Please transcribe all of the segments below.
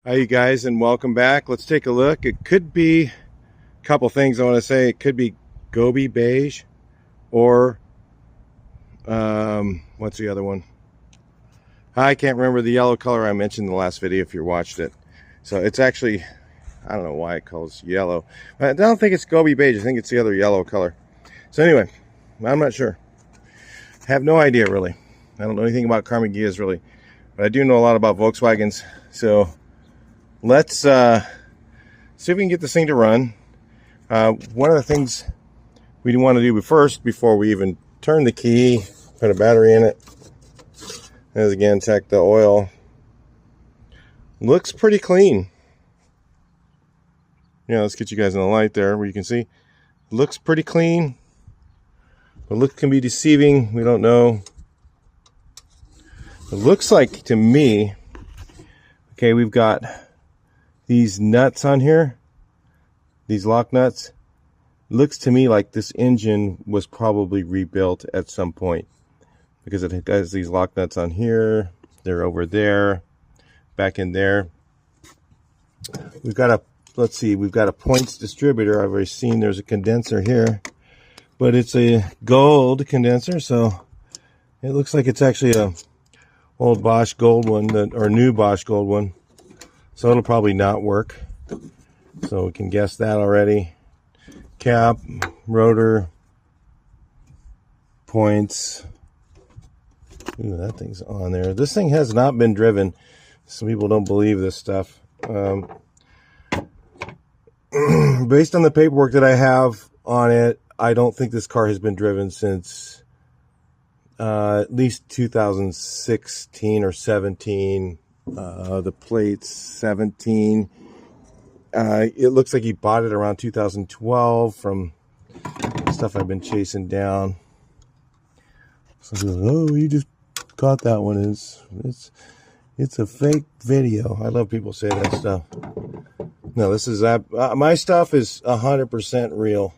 Hi, you guys, and welcome back. Let's take a look. It could be a couple things I want to say. It could be Gobi beige or what's the other one? I can't remember the yellow color I mentioned in the last video if you watched it. So it's actually, I don't know why it calls yellow. I don't think it's Gobi beige. I think it's the other yellow color. So anyway, I'm not sure. Have no idea really. I don't know anything about Karmann Ghias really, but I do know a lot about Volkswagens. So let's see if we can get this thing to run. One of the things we want to do first, before we even turn the key, put a battery in it, is again check the oil. Looks pretty clean. Yeah, let's get you guys in the light there where you can see. Looks pretty clean, but look can be deceiving. We don't know. It looks like to me, okay, we've got these nuts on here, these lock nuts. Looks to me like this engine was probably rebuilt at some point, because it has these lock nuts on here, they're over there, back in there. We've got a, let's see, we've got a points distributor. I've already seen there's a condenser here, but it's a gold condenser, so it looks like it's actually a old Bosch gold one, or new Bosch gold one. So it'll probably not work. So we can guess that already. Cap, rotor, points. Ooh, that thing's on there. This thing has not been driven. Some people don't believe this stuff. Based on the paperwork that I have on it, I don't think this car has been driven since at least 2016 or 17. The plate's 17. It looks like he bought it around 2012 from stuff I've been chasing down. So, oh, you just caught that one. It's a fake video. I love people say that stuff. No, this is my stuff is 100% real.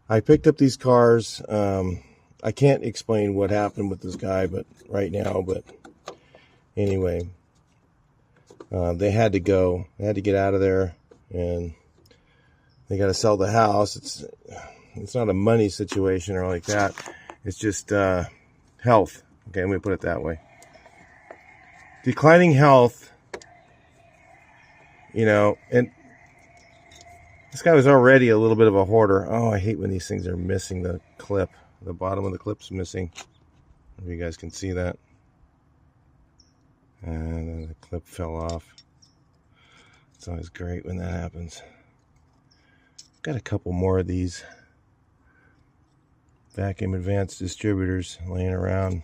I picked up these cars. I can't explain what happened with this guy, but right now, but anyway, they had to go. They had to get out of there, and they got to sell the house. It's not a money situation or like that. It's just health. Okay, let me put it that way. Declining health, you know, and this guy was already a little bit of a hoarder. Oh, I hate when these things are missing the clip. The bottom of the clip's missing. If you guys can see that. And then the clip fell off. It's always great when that happens. Got a couple more of these vacuum advanced distributors laying around.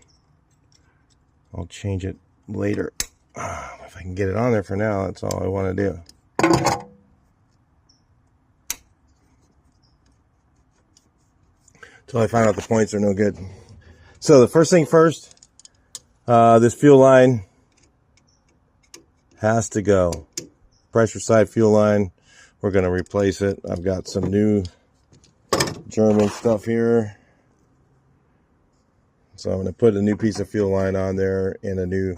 I'll change it later. If I can get it on there for now, that's all I want to do. Until I find out the points are no good. So the first thing first, this fuel line has to go. Pressure side fuel line, we're going to replace it. I've got some new German stuff here. So I'm going to put a new piece of fuel line on there and a new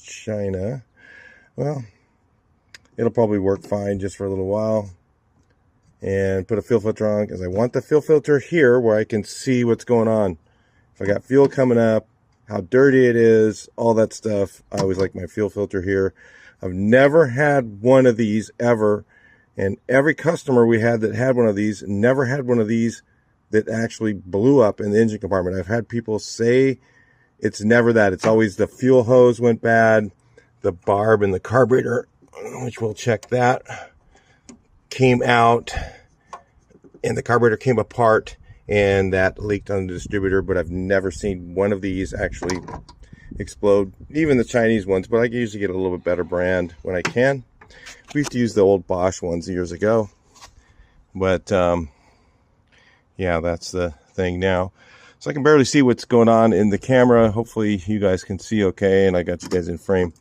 China. Well, it'll probably work fine just for a little while. And put a fuel filter on, because I want the fuel filter here where I can see what's going on. If I got fuel coming up, how dirty it is, all that stuff. I always like my fuel filter here. I've never had one of these ever, and every customer we had that had one of these never had one of these that actually blew up in the engine compartment. I've had people say it's never that. It's always the fuel hose went bad, the barb in the carburetor, which we'll check that, came out, and the carburetor came apart, and that leaked on the distributor. But I've never seen one of these actually explode, even the Chinese ones. But I usually get a little bit better brand when I can. We used to use the old Bosch ones years ago, but yeah, that's the thing now. So I can barely see what's going on in the camera. Hopefully you guys can see okay, and I got you guys in frame.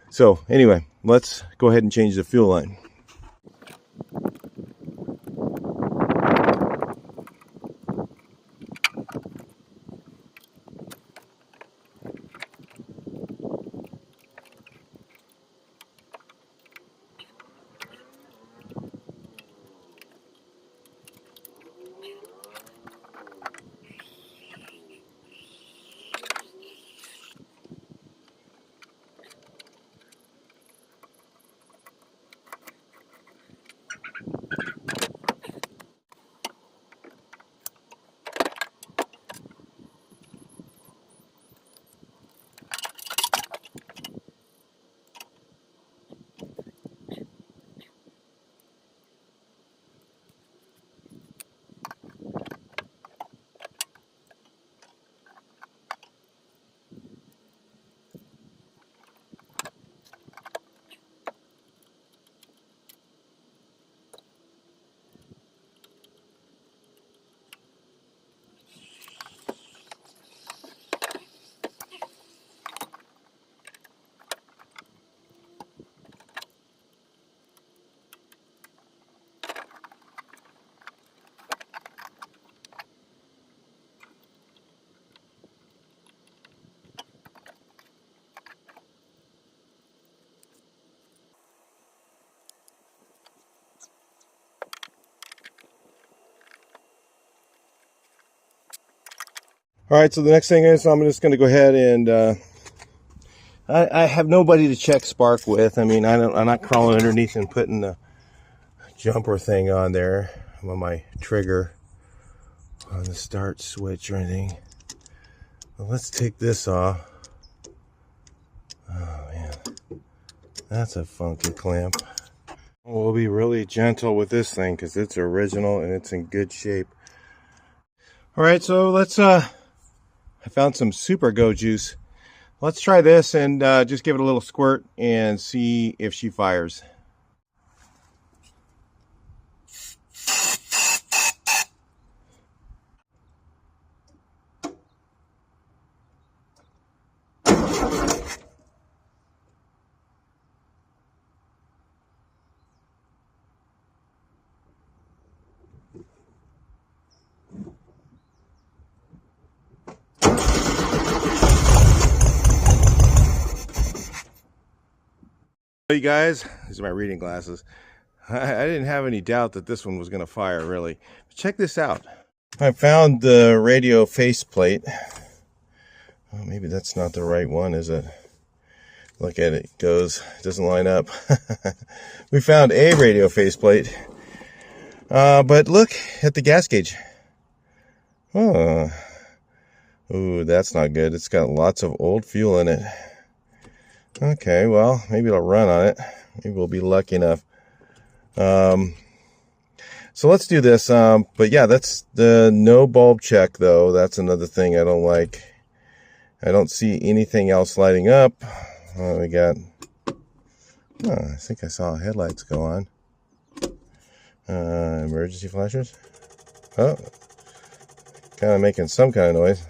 So anyway, let's go ahead and change the fuel line. All right, so the next thing is I'm just going to go ahead and I have nobody to check spark with. I mean, I'm not crawling underneath and putting the jumper thing on there on my trigger on the start switch or anything. Well, let's take this off. Oh man, that's a funky clamp. We'll be really gentle with this thing because it's original and it's in good shape. All right, so let's I found some Super Go juice. Let's try this and just give it a little squirt and see if she fires. Hey guys, these are my reading glasses. I didn't have any doubt that this one was going to fire, really. Check this out. I found the radio faceplate. Oh, maybe that's not the right one, is it? Look at it, it goes, it doesn't line up. We found a radio faceplate. But look at the gas gauge. Oh, ooh, that's not good. It's got lots of old fuel in it. Okay, well, maybe it'll run on it. Maybe we'll be lucky enough. So let's do this. But yeah, that's the no bulb check, though. That's another thing I don't like. I don't see anything else lighting up. We got, I think I saw headlights go on. Emergency flashers. Oh, kind of making some kind of noise.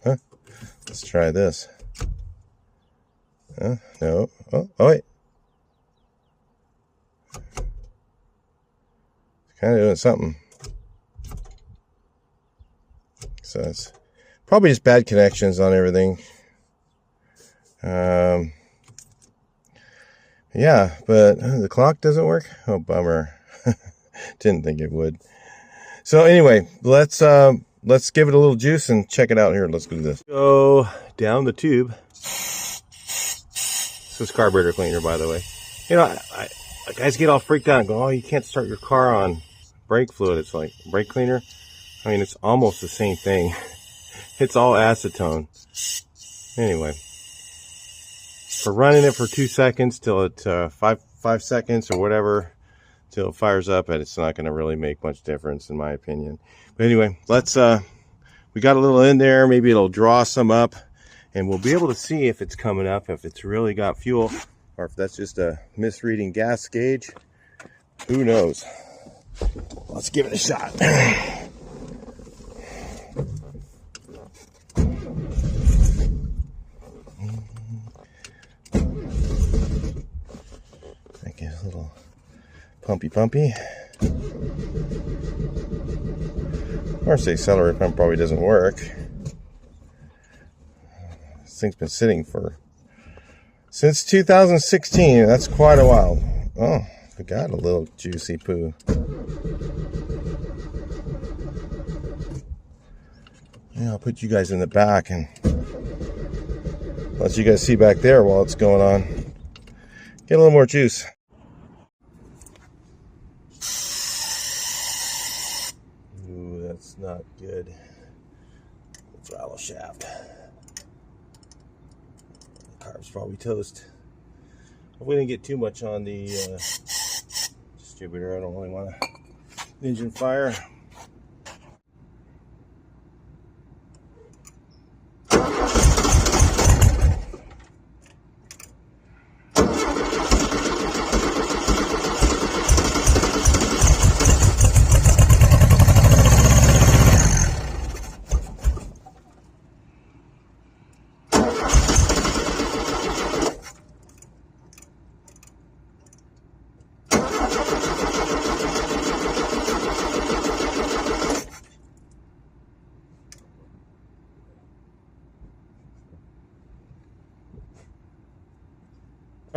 Huh? Let's try this. No. Oh, wait. It's kind of doing something. So it's probably just bad connections on everything. Yeah, but the clock doesn't work. Oh, bummer. Didn't think it would. So anyway, let's give it a little juice and check it out here. Let's do this. Go down the tube. This is carburetor cleaner, by the way. You know, guys get all freaked out and go, oh, you can't start your car on brake fluid. It's like brake cleaner. I mean, it's almost the same thing. It's all acetone. Anyway, for running it for 2 seconds till it, 5 seconds or whatever, till it fires up, and it's not going to really make much difference in my opinion. But anyway, let's, we got a little in there. Maybe it'll draw some up. And we'll be able to see if it's coming up, if it's really got fuel, or if that's just a misreading gas gauge. Who knows? Let's give it a shot. I get a little pumpy. Of course, the accelerator pump probably doesn't work. This thing's been sitting since 2016. That's quite a while. Oh, I got a little juicy poo. Yeah, I'll put you guys in the back and let you guys see back there while it's going on. Get a little more juice. Ooh, that's not good. Throttle shaft. Carb's probably toast. We didn't get too much on the distributor. I don't really want to engine fire.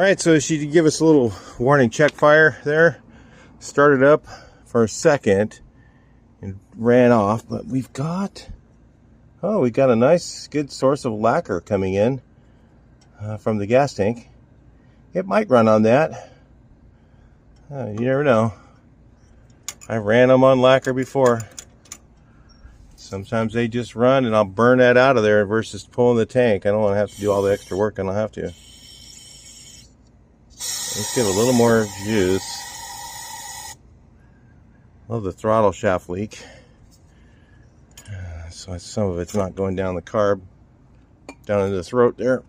All right, so she did give us a little warning check fire there. Started up for a second and ran off, but we've got Oh, we got a nice, good source of lacquer coming in from the gas tank. It might run on that. You never know. I ran them on lacquer before. Sometimes they just run and I'll burn that out of there versus pulling the tank. I don't want to have to do all the extra work. I don't have to. Let's get a little more juice. Love the throttle shaft leak. So some of it's not going down the carb, down into the throat there.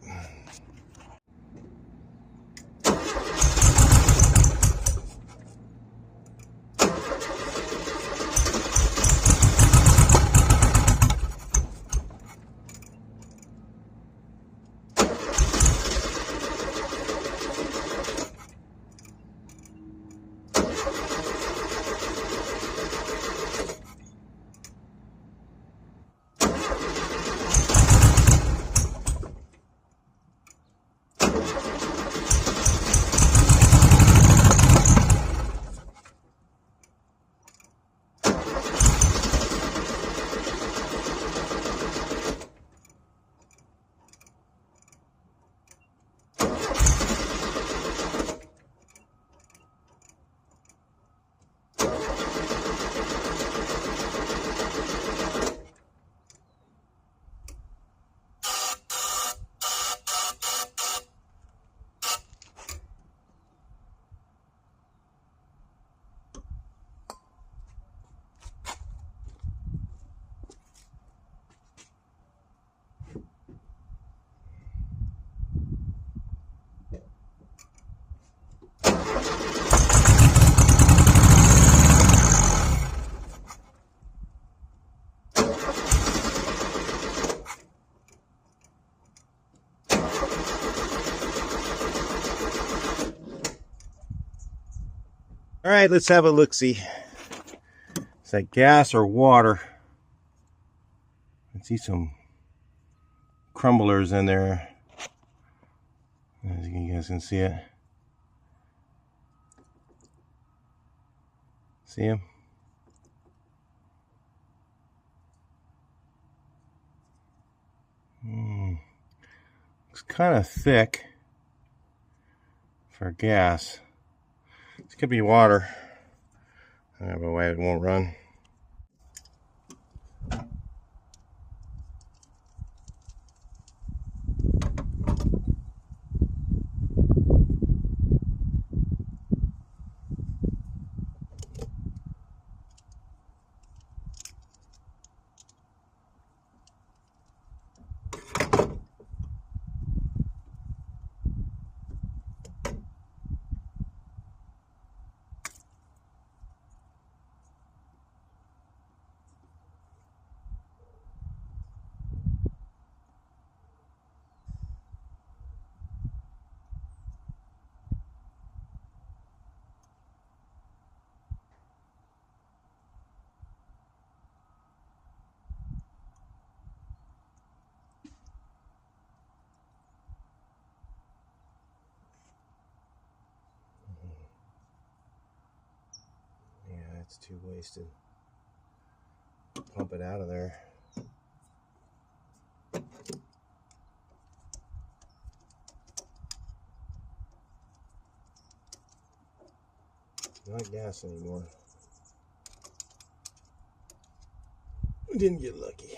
All right, let's have a look-see. Is that gas or water? I see some crumblers in there. As you guys can see it. See them? Looks kind of thick for gas. This could be water. I don't know why it won't run. It's too wasted. Pump it out of there. Not gas anymore. We didn't get lucky.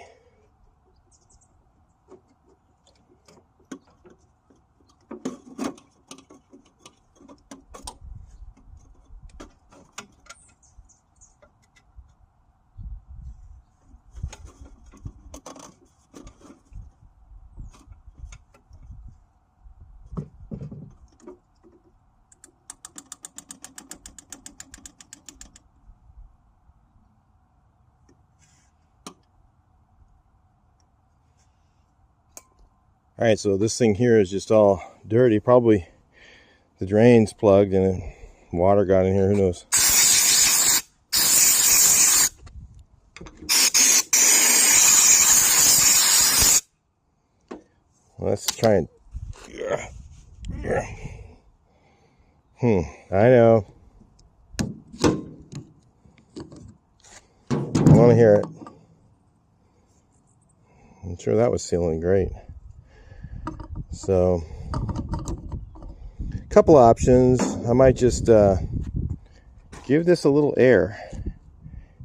All right, so this thing here is just all dirty. Probably the drain's plugged and water got in here. Who knows? Let's try and... I know. I want to hear it. I'm sure that was sealing great. So, a couple options. I might just give this a little air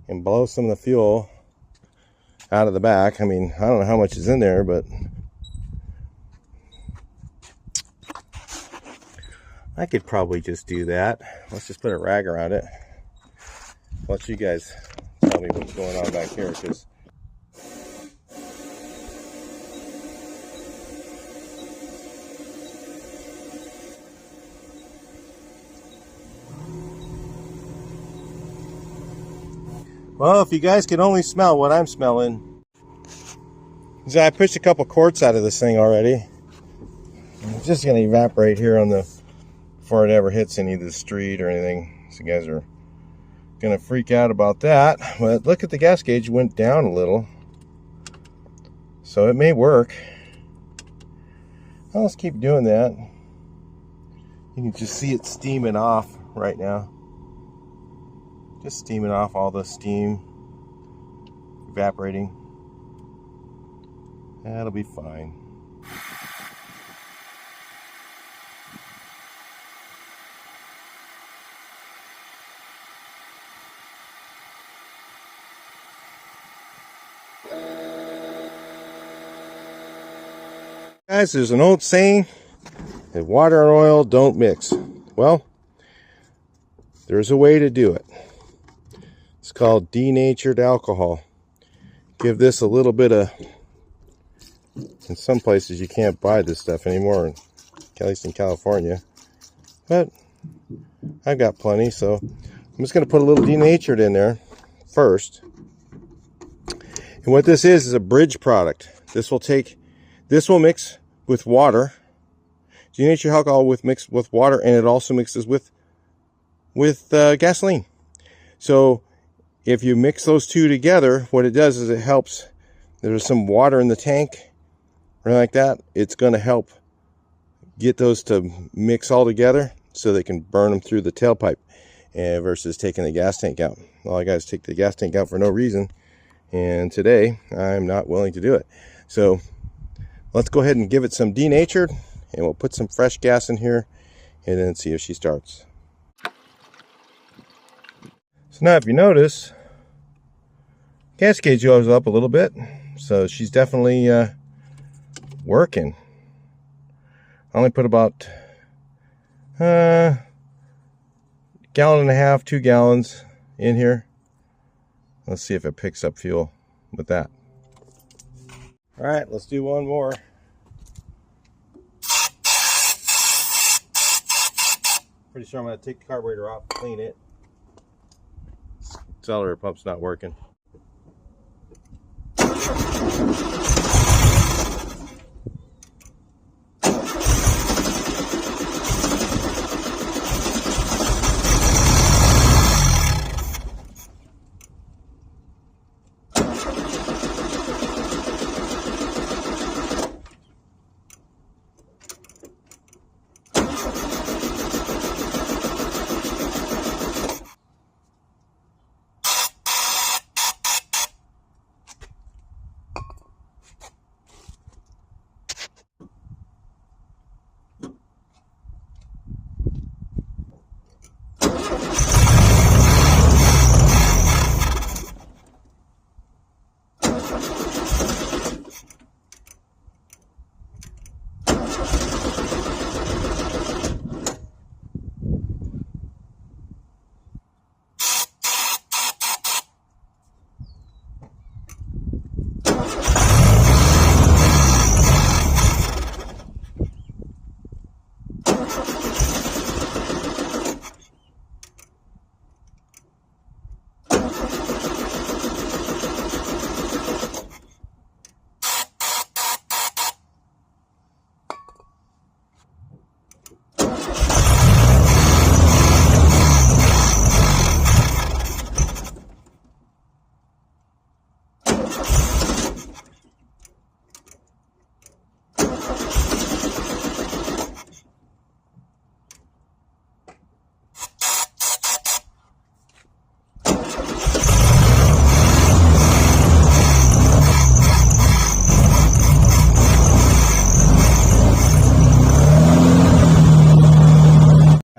and blow some of the fuel out of the back. I mean, I don't know how much is in there, but I could probably just do that. Let's just put a rag around it. Let you guys tell me what's going on back here, because well, if you guys could only smell what I'm smelling. So I pushed a couple quarts out of this thing already. It's just going to evaporate here on the, before it ever hits any of the street or anything. So you guys are going to freak out about that. But look at the gas gauge, went down a little. So it may work. I'll just keep doing that. You can just see it steaming off right now. Just steaming off all the steam, evaporating. That'll be fine. Guys, there's an old saying that water and oil don't mix. Well, there's a way to do it. It's called denatured alcohol. Give this a little bit of, in some places you can't buy this stuff anymore, at least in California, but I've got plenty, so I'm just going to put a little denatured in there first. And what this is a bridge product. This will mix with water. Denatured alcohol mixed with water, and it also mixes with gasoline. So if you mix those two together, what it does is it helps. There's some water in the tank, or like that. It's going to help get those to mix all together so they can burn them through the tailpipe, versus taking the gas tank out. All I got is take the gas tank out for no reason, and today I'm not willing to do it. So let's go ahead and give it some denatured, and we'll put some fresh gas in here and then see if she starts. So now if you notice, gas gauge goes up a little bit, so she's definitely working. I only put about a gallon and a half, 2 gallons in here. Let's see if it picks up fuel with that. All right, let's do one more. Pretty sure I'm going to take the carburetor off, clean it. Accelerator pump's not working.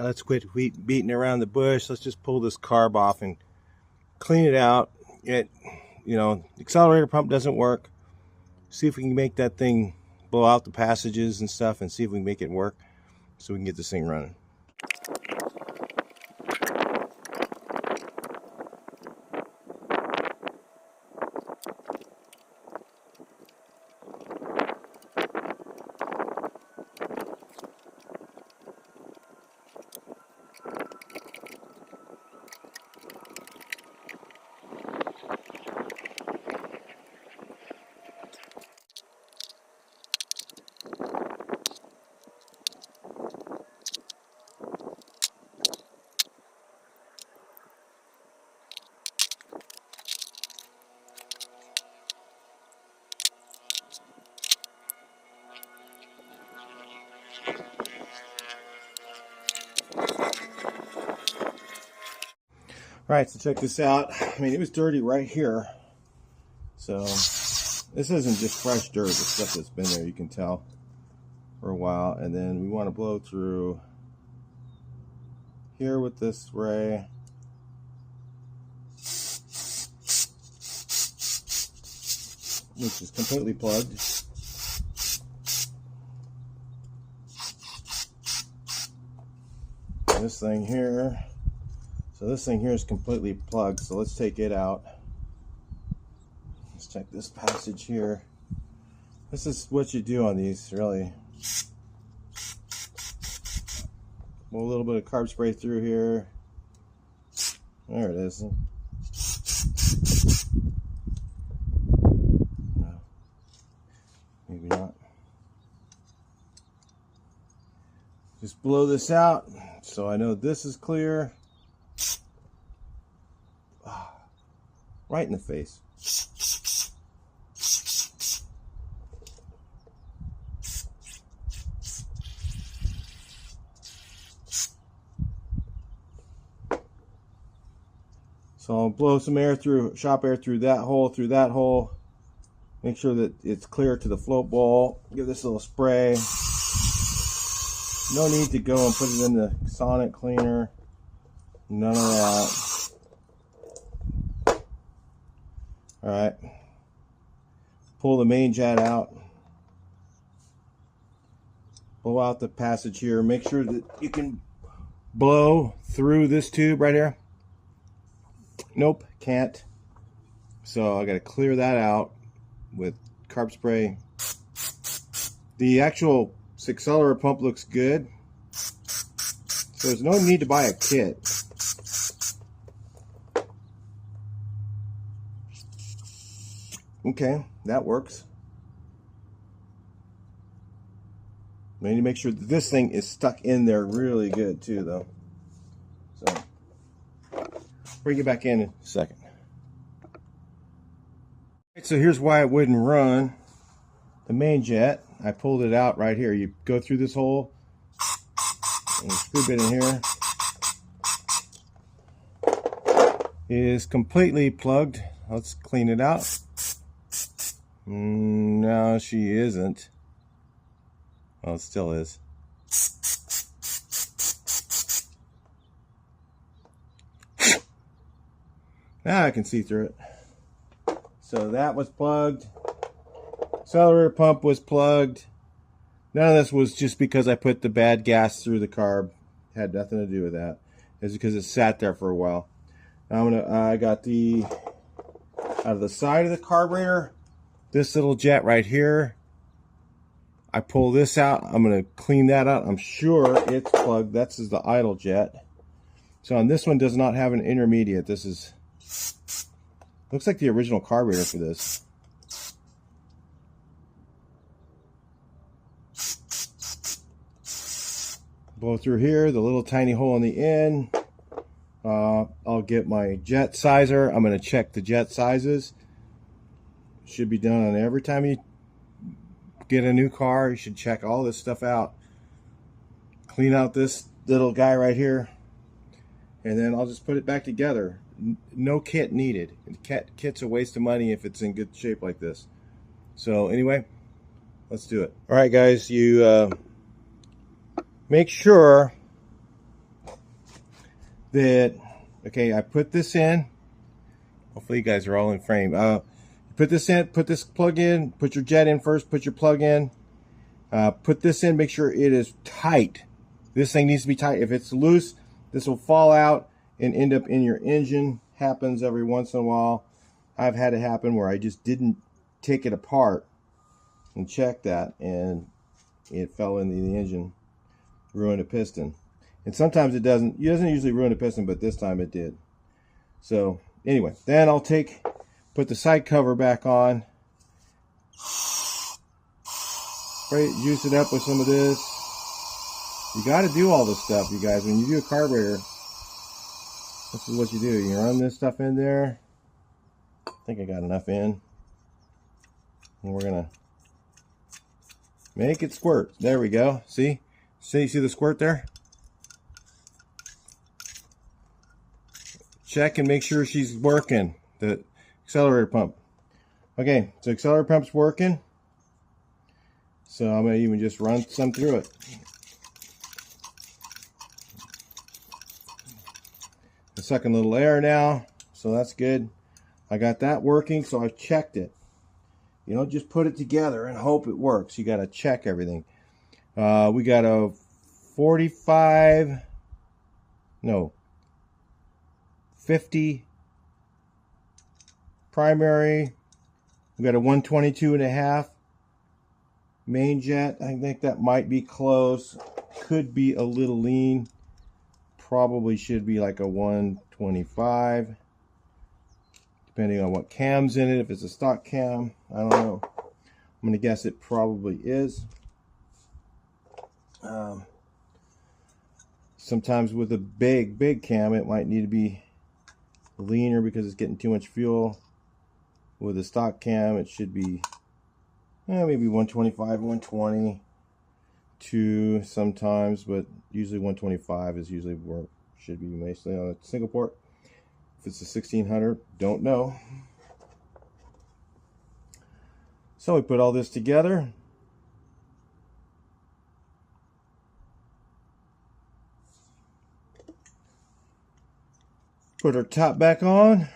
let's quit beating around the bush. Let's just pull this carb off and clean it out. You know, accelerator pump doesn't work. See if we can make that thing blow out the passages and stuff, and see if we can make it work so we can get this thing running. Alright, so check this out. I mean, it was dirty right here. So, this isn't just fresh dirt, it's stuff that's been there, you can tell, for a while. And then we want to blow through here with this spray. Which is completely plugged. This thing here. So this thing here is completely plugged, so let's take it out. Let's check this passage here. This is what you do on these, really. Blow a little bit of carb spray through here. There it is. No, maybe not. Just blow this out so I know this is clear. Right in the face. So I'll blow some air through, shop air through that hole, Make sure that it's clear to the float bowl. Give this a little spray. No need to go and put it in the sonic cleaner. None of that. Alright, pull the main jet out, blow out the passage here, make sure that you can blow through this tube right here. Nope, can't. So I got to clear that out with carb spray. The actual accelerator pump looks good, so there's no need to buy a kit. Okay, that works. We need to make sure that this thing is stuck in there really good too, though. So, bring it back in a second. So here's why it wouldn't run. The main jet, I pulled it out right here. You go through this hole, and the screw bit in here is completely plugged. Let's clean it out. No, she isn't. Well, it still is. Now I can see through it. So that was plugged. Accelerator pump was plugged. None of this was just because I put the bad gas through the carb. Had nothing to do with that. It's because it sat there for a while. Now I got the out of the side of the carburetor. This little jet right here, I pull this out. I'm going to clean that out. I'm sure it's plugged. That's the idle jet. So on this one does not have an intermediate. This is, looks like the original carburetor for this. Blow through here, the little tiny hole in the end. I'll get my jet sizer. I'm going to check the jet sizes. Should be done on every time you get a new car. You should check all this stuff out. Clean out this little guy right here, and then I'll just put it back together. No kit needed. Kit's a waste of money if it's in good shape like this. So anyway, let's do it. All right, guys, you make sure that, okay, I put this in. Hopefully you guys are all in frame. Put this in, put this plug in, put your jet in first, put your plug in. Put this in, make sure it is tight. This thing needs to be tight. If it's loose, this will fall out and end up in your engine. Happens every once in a while. I've had it happen where I just didn't take it apart and check that, and it fell into the engine, ruined a piston. And sometimes it doesn't usually ruin a piston, but this time it did. So anyway, then I'll put the side cover back on, juice it up with some of this. You got to do all this stuff, you guys. When you do a carburetor, this is what you do. You run this stuff in there. I think I got enough in. And we're going to make it squirt. There we go. See? See the squirt there? Check and make sure she's working. The accelerator pump. Okay, so accelerator pump's working. So I'm going to even just run some through it. It's sucking a little air now, so that's good. I got that working, so I've checked it. You don't just put it together and hope it works. You got to check everything. We got a 50 primary. We got a 122.5 main jet. I think that might be close. Could be a little lean. Probably should be like a 125. Depending on what cam's in it. If it's a stock cam, I don't know. I'm going to guess it probably is. Sometimes with a big cam, it might need to be leaner because it's getting too much fuel. With a stock cam, it should be maybe 125, 120, 2 sometimes, but usually 125 is usually where it should be mostly on a single port. If it's a 1600, don't know. So we put all this together. Put our top back on.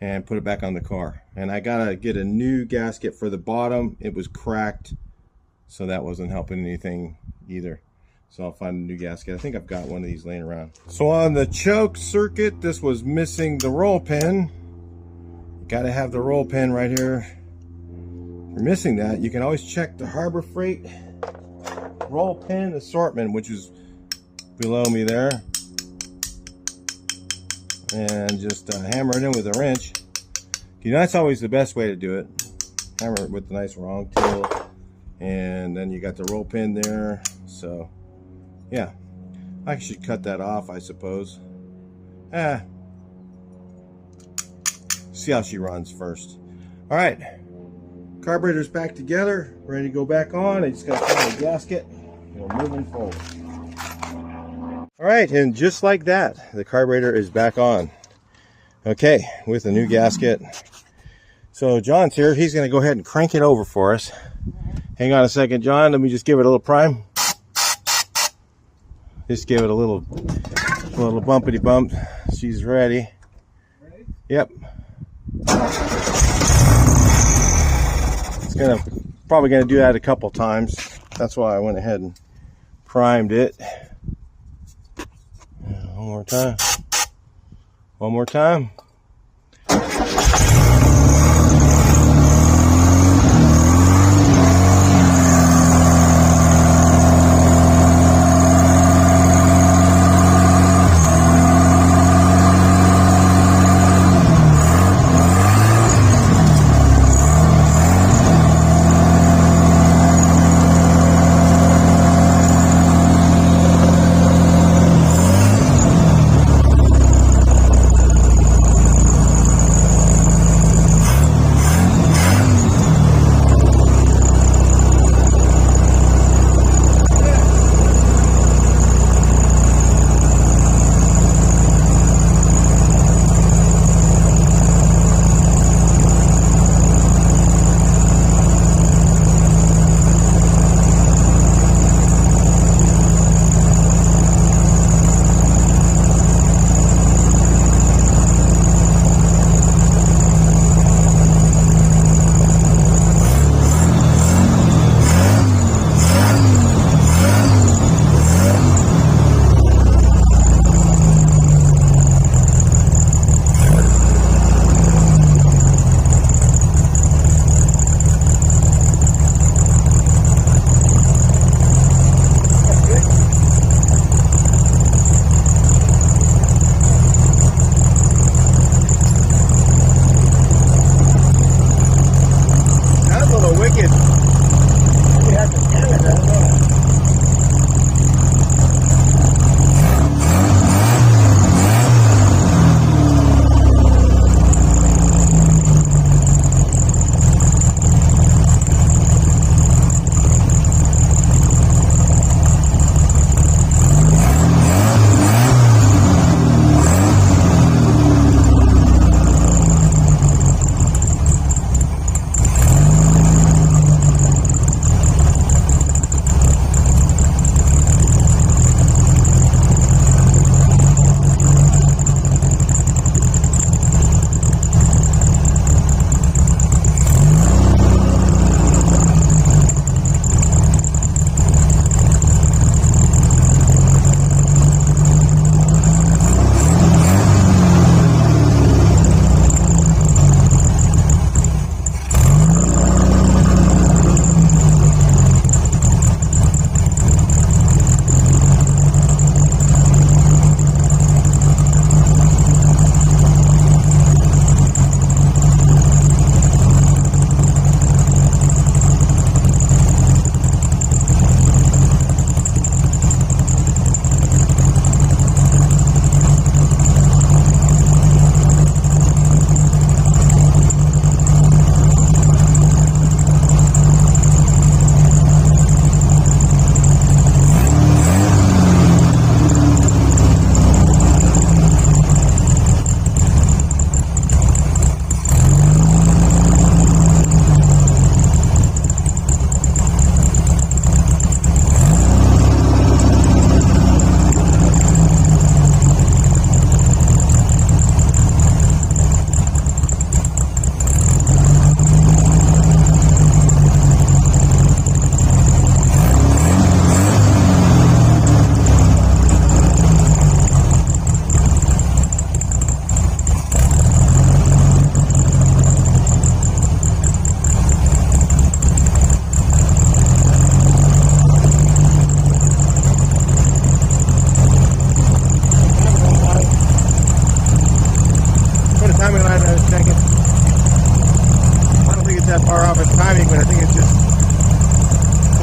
And put it back on the car. And I gotta get a new gasket for the bottom. It was cracked, so that wasn't helping anything either. So I'll find a new gasket. I think I've got one of these laying around. So on the choke circuit, this was missing the roll pin. Gotta have the roll pin right here. If you're missing that, you can always check the Harbor Freight roll pin assortment, which is below me there. And just hammer it in with a wrench. You know, that's always the best way to do it. Hammer it with the nice wrong tool. And then you got the roll pin there. So, yeah. I should cut that off, I suppose. See how she runs first. Alright. Carburetor's back together. Ready to go back on. I just got to find the gasket. We're moving forward. Alright, and just like that, the carburetor is back on. Okay, with a new gasket. So John's here. He's going to go ahead and crank it over for us. Hang on a second, John. Let me just give it a little prime. Just give it a little bumpity bump. She's ready. Ready? Yep. It's probably gonna do that a couple times. That's why I went ahead and primed it. One more time. One more time.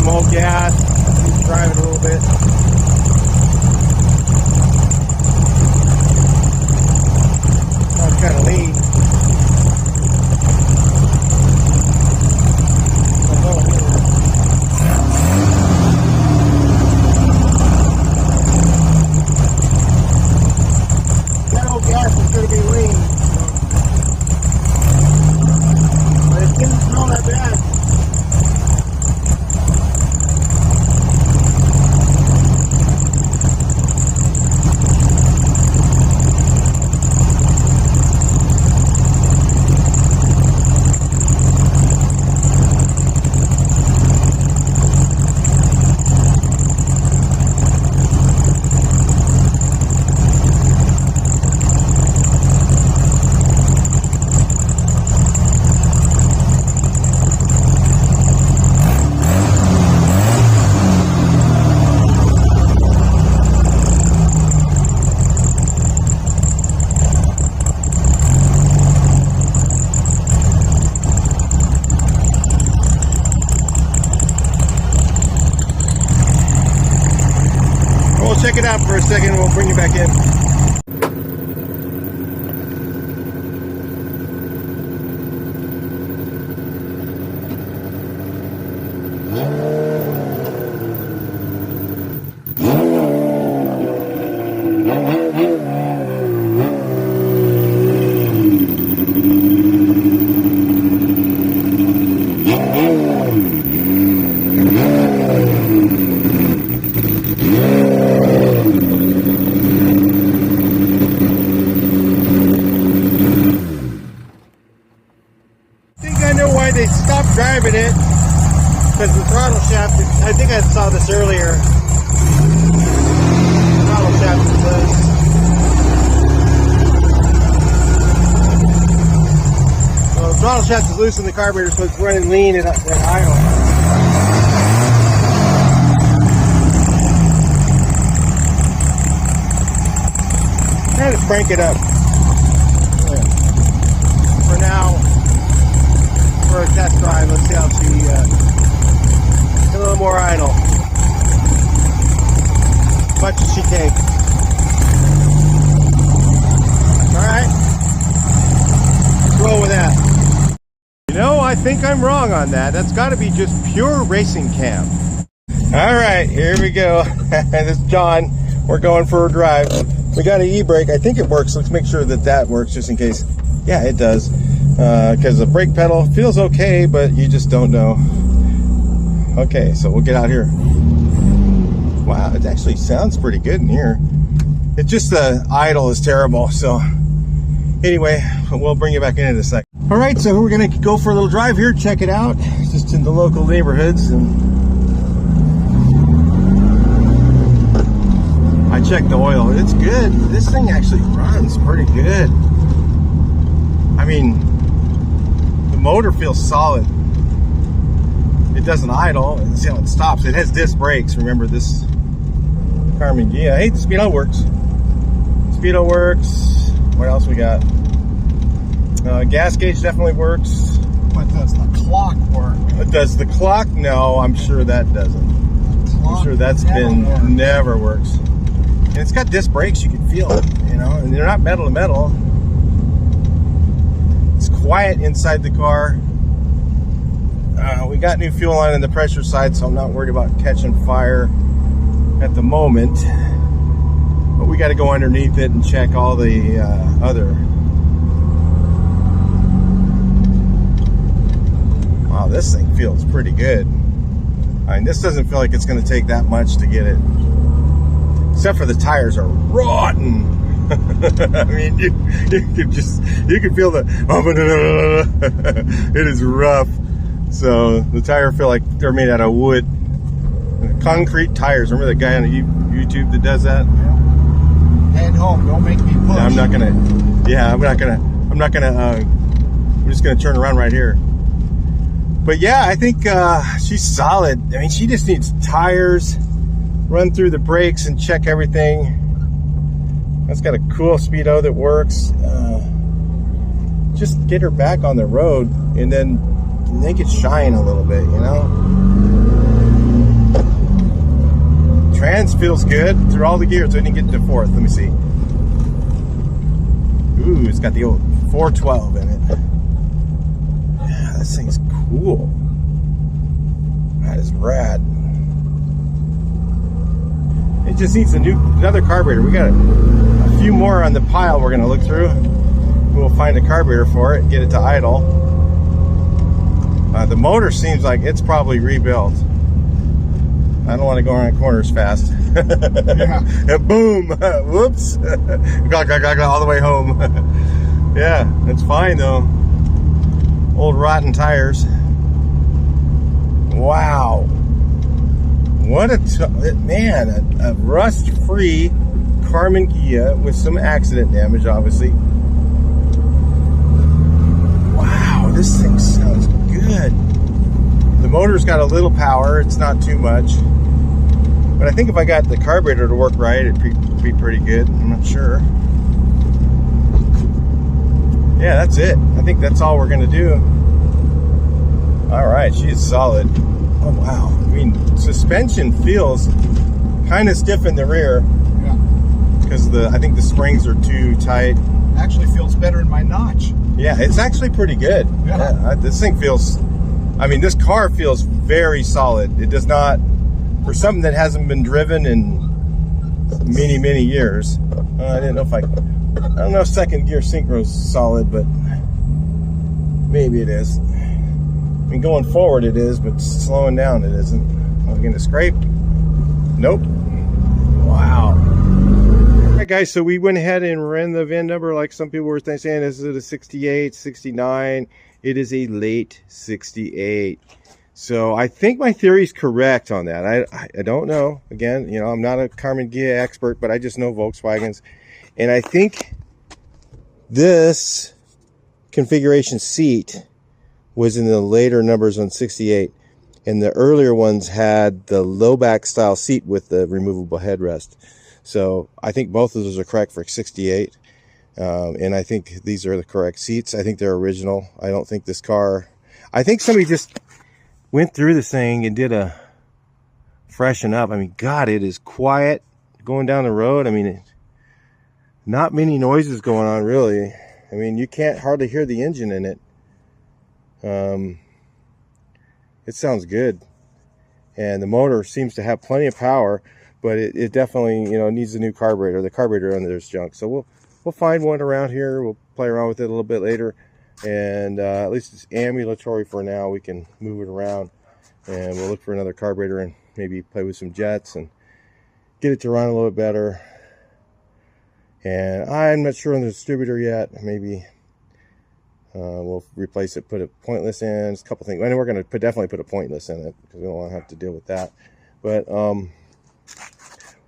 some old gas, drive it a little bit. Oh, it's kind of lean. That old gas is going to be lean. But it didn't smell that bad. Check it out for a second and we'll bring you back in. They stopped driving it because the throttle shaft, I think I saw this earlier, the throttle shaft is loose. So the throttle shaft is loose in the carburetor, so it's running lean at idle. Try to crank it up. For now, for a test drive, let's see how she a little more idle. As much as she takes. Alright. Let's roll with that. You know, I think I'm wrong on that. That's gotta be just pure racing cam. Alright, here we go. This is John. We're going for a drive. We got an e-brake. I think it works. Let's make sure that that works just in case. Yeah, it does. Because the brake pedal feels okay, but you just don't know. Okay, so we'll get out here. Wow, it actually sounds pretty good in here. It's just the idle is terrible. So anyway, we'll bring you back in a sec. All right, so we're gonna go for a little drive here, check it out, just in the local neighborhoods. And I checked the oil. It's good. This thing actually runs pretty good. I mean, the motor feels solid. It doesn't idle. See how it stops. It has disc brakes. Remember this Karmann Ghia. Hey, the speedo works. Speedo works. What else we got? Gas gauge definitely works. But does the clock work? Does the clock? No, I'm sure that doesn't. I'm sure that's never works. And it's got disc brakes. You can feel it, you know, and they're not metal to metal. It's quiet inside the car. We got new fuel line in the pressure side, so I'm not worried about catching fire at the moment. But we got to go underneath it and check all the other. Wow, this thing feels pretty good. I mean, this doesn't feel like it's going to take that much to get it. Except for the tires are rotten. I mean, you can feel the, it is rough. So the tire feel like they're made out of wood. Concrete tires. Remember that guy on YouTube that does that? Yeah. Head home. Don't make me push. No, I'm not gonna. Yeah, I'm just gonna turn around right here. But yeah, I think she's solid. I mean, she just needs tires. Run through the brakes and check everything. That's got a cool speedo that works. Just get her back on the road and then make it shine a little bit, you know? suspense feels good through all the gears. I didn't get to fourth. Let me see. Ooh, it's got the old 412 in it. Yeah, this thing's cool. That is rad. It just needs another carburetor. We got a few more on the pile we're going to look through. We'll find a carburetor for it, get it to idle. The motor seems like it's probably rebuilt. I don't want to go around corners fast. Yeah. Boom! Whoops! All the way home. Yeah, it's fine though. Old rotten tires. Wow! What a man! A rust-free Karmann Ghia with some accident damage, obviously. Wow, this thing sounds good. The motor's got a little power. It's not too much. But I think if I got the carburetor to work right, it'd be pretty good. I'm not sure. Yeah, that's it. I think that's all we're going to do. All right, she's solid. Oh, wow. I mean, suspension feels kind of stiff in the rear. Yeah. Because I think the springs are too tight. Actually feels better in my notch. Yeah, it's actually pretty good. Yeah. This thing feels, I mean, this car feels very solid. It does not, for something that hasn't been driven in many years. I didn't know if I don't know if second gear synchro's solid, but maybe it is. I mean, going forward it is, but slowing down it isn't. Am I going to scrape? Nope. Wow. All right, guys, so we went ahead and ran the VIN number like some people were saying. Is it a 68, 69? It is a late 68. So I think my theory is correct on that. I don't know. Again, you know, I'm not a Karmann Ghia expert, but I just know Volkswagens. And I think this configuration seat was in the later numbers on 68. And the earlier ones had the low back style seat with the removable headrest. So I think both of those are correct for 68. And I think these are the correct seats. I think they're original. I don't think this car, I think somebody just went through this thing and did a freshen up. I mean, God, it is quiet going down the road. I mean, not many noises going on, really. I mean, you can't hardly hear the engine in it. It sounds good. And the motor seems to have plenty of power, but it definitely, you know, needs a new carburetor. The carburetor under there is junk. So we'll find one around here. We'll play around with it a little bit later. And at least it's ambulatory for now. We can move it around, and we'll look for another carburetor and maybe play with some jets and get it to run a little bit better. And I'm not sure on the distributor yet. Maybe we'll replace it, put a pointless in. It's a couple things. I know we're going to definitely put a pointless in it because we don't want to have to deal with that. But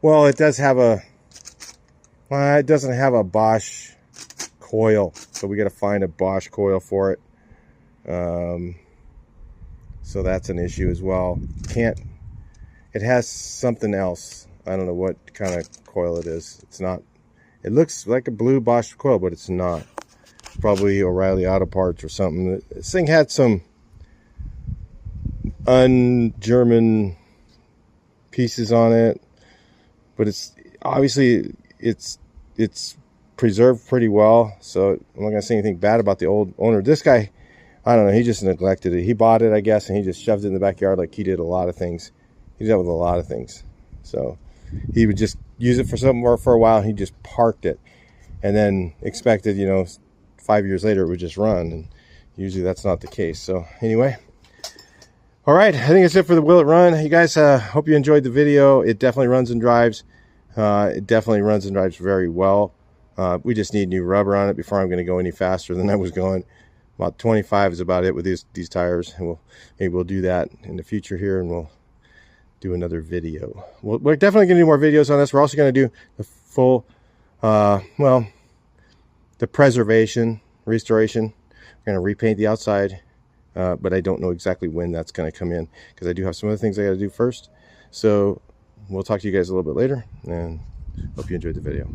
well, it does have a. It doesn't have a Bosch coil, so we got to find a Bosch coil for it. So that's an issue as well. It has something else. I don't know what kind of coil it is. It's not. It looks like a blue Bosch coil, but it's not. It's probably O'Reilly Auto Parts or something. This thing had some un-German pieces on it, but it's obviously it's preserved pretty well, so I'm not gonna say anything bad about the old owner. This guy, I don't know, he just neglected it. He bought it, I guess, and he just shoved it in the backyard like he did a lot of things. He did that with a lot of things. So he would just use it for something more for a while, and he just parked it and then expected, you know, 5 years later it would just run, and usually that's not the case. So anyway, all right, I think that's it for the Will It Run. You guys, hope you enjoyed the video. It definitely runs and drives. It definitely runs and drives very well. We just need new rubber on it before I'm going to go any faster than I was going. About 25 is about it with these tires, and maybe we'll do that in the future here, and we'll do another video. We're definitely going to do more videos on this. We're also going to do the full, well, the preservation, restoration. We're going to repaint the outside, but I don't know exactly when that's going to come in because I do have some other things I got to do first. So we'll talk to you guys a little bit later, and hope you enjoyed the video.